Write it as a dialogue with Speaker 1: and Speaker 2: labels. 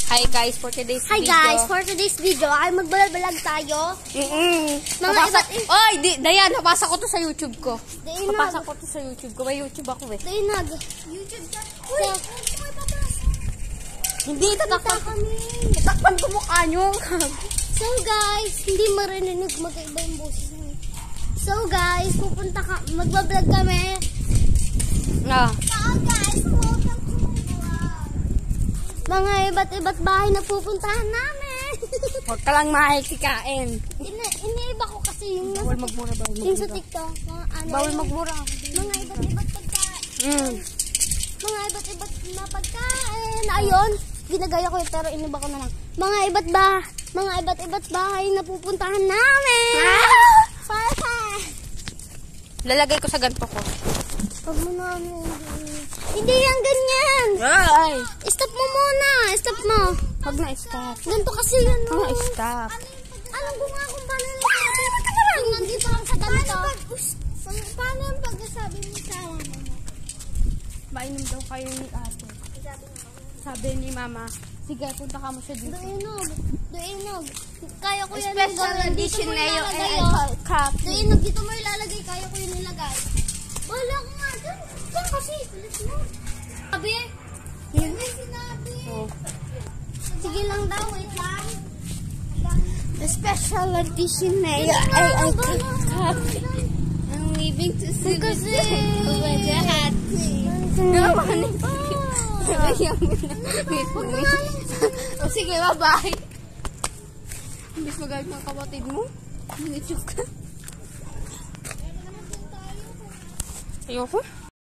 Speaker 1: Hi guys, for today's
Speaker 2: video ay magbalag tayo.
Speaker 1: Mga Oy, Dayan, napasa ko to sa YouTube ko. Napasa ko to sa YouTube ko. May YouTube ako eh.
Speaker 2: YouTube ka. Uy,
Speaker 1: hindi, tatakpan kami. Tatakpan ko mukha nyo.
Speaker 2: So guys, hindi marinig magkaiba yung boses mo. So guys, magbablog kami. So guys, welcome to mga iba't bahay na pupuntahan namin.
Speaker 1: Huwag ka lang mahikikain.
Speaker 2: Iniiba ko kasi yung
Speaker 1: bawal magmura,
Speaker 2: yung sa TikTok.
Speaker 1: Bawal magmura.
Speaker 2: Mga iba't pagkain. Mga iba't na pagkain. Ayun, ginagaya ko yun pero iniba ko na lang. Mga iba't bahay na pupuntahan namin.
Speaker 1: Lalagay ko sa ganito ko.
Speaker 2: Huwag mo namin. Hindi yan ganyan.
Speaker 1: Ay!
Speaker 2: Stop mo muna. Stop mo.
Speaker 1: Huwag na stop.
Speaker 2: Ganito kasi yan.
Speaker 1: Huwag na stop.
Speaker 2: Anong bunga kung paano yung nandito lang sa ganito? Paano yung pagkasabi mo sa alam mo?
Speaker 1: Mainom daw kayo ni ate. Sabi ni mama, sige, punta ka mo siya dito.
Speaker 2: Doinog. Kaya ko yan.
Speaker 1: Special edition na yung cup.
Speaker 2: Doinog, dito mo ilalagay. Kaya ko yun nilagay. Wala ko nga dyan. Diyan kasi. Tulis mo. Sabi? Yan may sinabi. Sige lang daw. Wait lang.
Speaker 1: The special edition na yung cup. I'm leaving to see
Speaker 2: kasi.
Speaker 1: O sige, bye-bye. Miss magalit ng kapatid mo. Minitsuk ka. Ayoko.